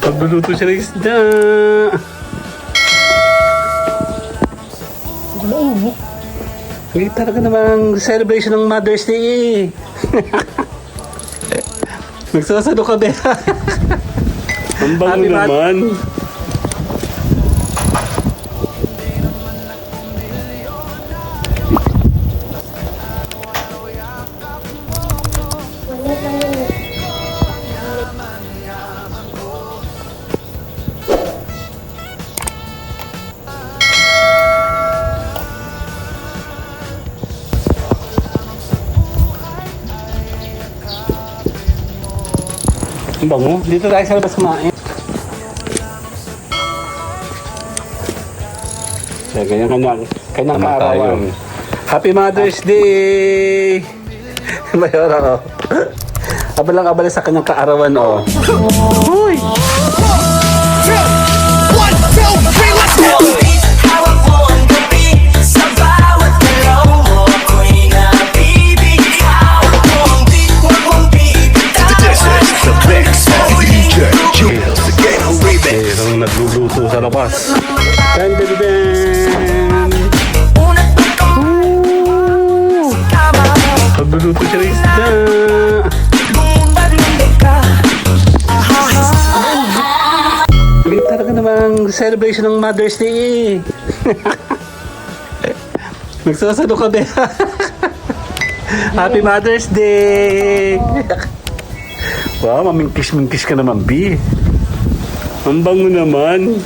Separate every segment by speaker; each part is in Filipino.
Speaker 1: Pagluluto siya ng isda.
Speaker 2: Mainit.
Speaker 1: Hindi talaga namang celebration ng Mother's Day eh. Nagsasalo ka, Bea. Ang bango naman.
Speaker 2: Mainit lang yun.
Speaker 1: Ang bango. Dito tayo sa labas kumain. Kaya kanyang
Speaker 3: Naman
Speaker 1: kaarawan. Happy Mother's Day! Mayor ako. Abalang-abala sa kanyang kaarawan, oh. Uy! Mayroong nagluluto sa labas. Dun-dun-dun! Pagluluto siya ng isda. Hindi talaga namang celebration ng Mother's Day eh. Nagsasalo ka, Bea. Happy Mother's Day! Wow, mamingkis-mingkis ka naman, B. Ang bango naman.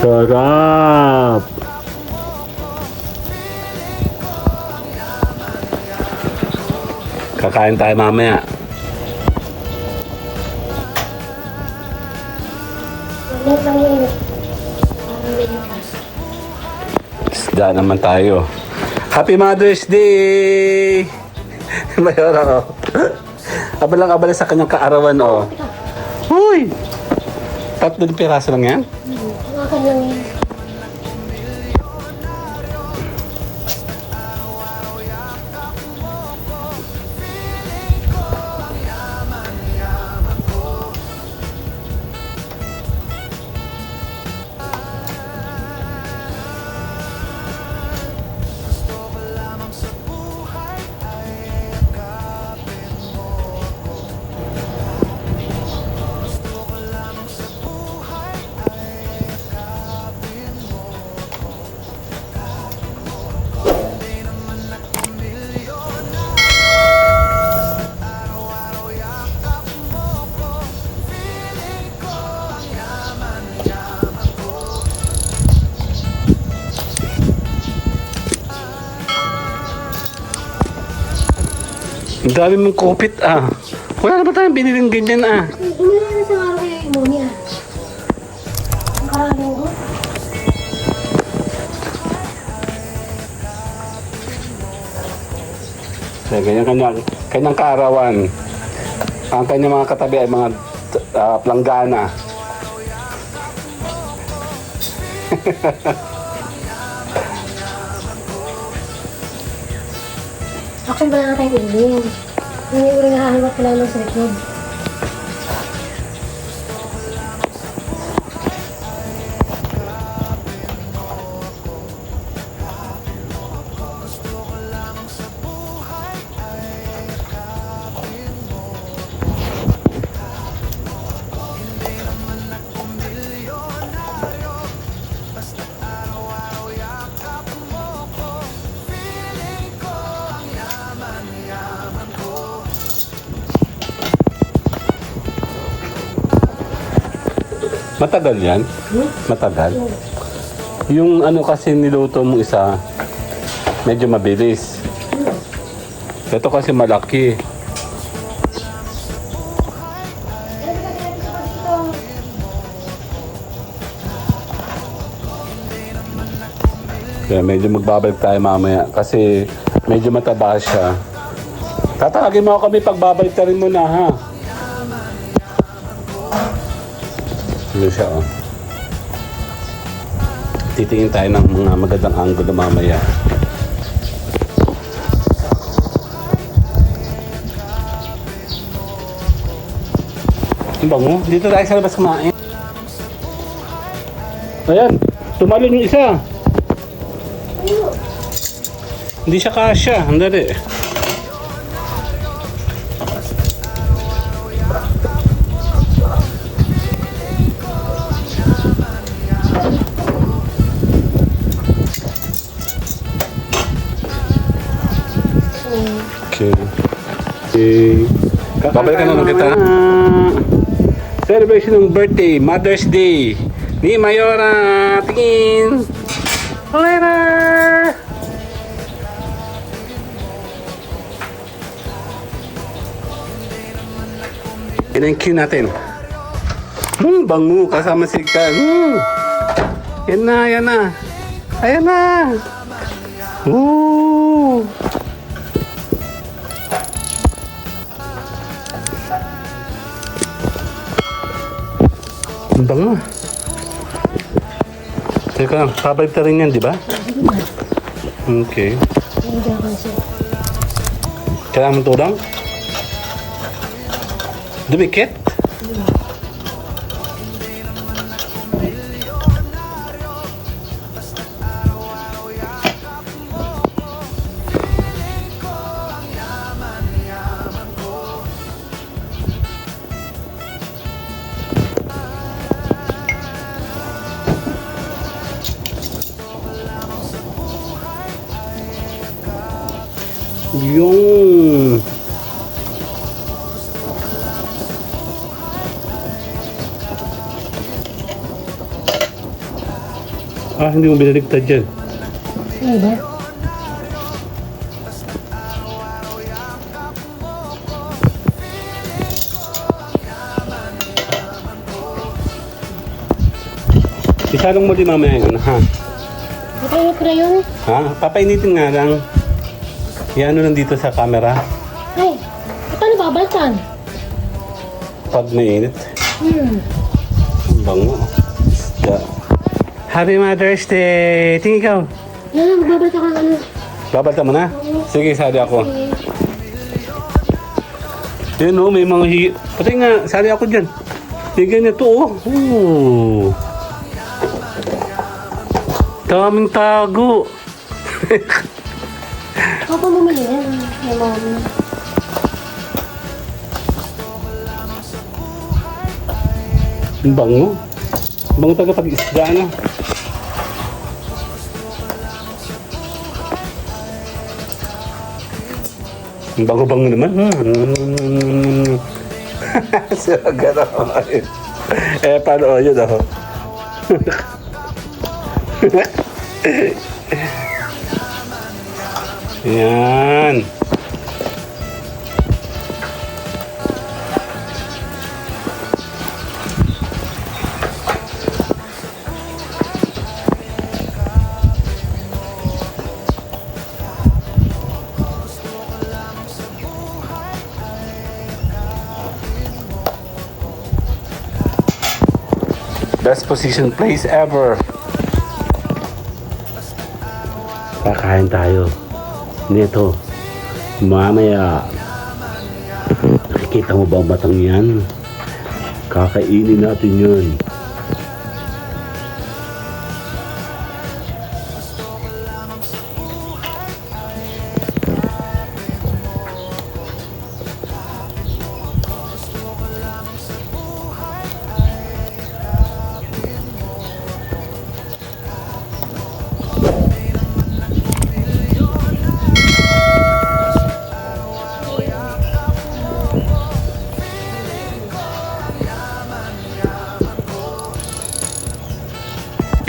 Speaker 1: Sarap! Kakain tayo mamaya.
Speaker 2: Mainit lang yun.
Speaker 1: Isda naman tayo. Happy Mother's Day! Mayor ako. Abalang-abala sa kanyang kaarawan, oh. Uy! 3 piraso lang yan?
Speaker 2: Akin lang yun.
Speaker 1: Ang dami mong kupit, ah. Wala na ba tayong biniling ganyan, ah?
Speaker 2: Umira na sa araw kayo yung monia. Ang karaming ko.
Speaker 1: Kaya kanyang kaarawan. Ang kanyang mga katabi ay mga planggana.
Speaker 2: Actually, wala na tayong uling. Yung uling nahahanap ko lang ng sa likod.
Speaker 1: Matagal yan? Matagal? Yung ano kasi niluto mong isa, medyo mabilis. Ito kasi malaki. Kaya medyo magbabalik tayo mamaya kasi medyo mataba siya. Tatawagin mo ako kami pagbabalik ka rin muna, ha? Ano siya, oh. Titingin tayo ng mga magandang angulo mamaya. Ang bango. Dito tayo sa labas kumain. Ayan, tumalon yung isa. Hindi siya kasya. Ang dali. Okay. Okay. Babalikan naman kita. Celebration ng birthday, Mother's Day ni Mayora. Tingin. Later. Yan ang cue natin. Bango kasama si Kan. Yan na, yan na. Ayan na. Woo. Ang bango. Teka lang, pabalik na rin yan, di ba? Okay.
Speaker 2: Hindi ako siya.
Speaker 1: Kailangan mo tulang? Dumikit? Yung hindi mo binaligtad dyan.
Speaker 2: Ano ba?
Speaker 1: Isalong mo din mamaya yun, ha?
Speaker 2: Papainit ko na yun.
Speaker 1: Ha? Papainitin nga lang. Yan ano nandito sa camera.
Speaker 2: Ay, paano babaltan?
Speaker 1: Pag mainit. Ang bango. Isda. Happy Mother's Day! Tingin ikaw.
Speaker 2: Yan, magbabalta ka ng ano.
Speaker 1: Babalta mo na? Sige, sali ako.
Speaker 2: Okay.
Speaker 1: Yan o, may mga Pati nga, sali ako dyan. Tignan niya to, oh. Ooh. Daming tago.
Speaker 2: Ako pa mamali yan. May mga
Speaker 1: Ang bango. Bango talaga pag isda na. Ang bango-bango naman. Siya gano'n. Paano yun ako? Yan. Best position place ever. Kakain tayo nito mamaya. Nakikita mo ba ang batang yan? Kakainin natin yun.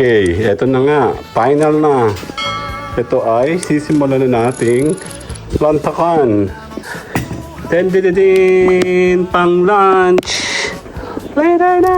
Speaker 1: Okay, eto na nga. Final na. Ito ay sisimulan na nating lantakan. 10 din pang lunch. Later na!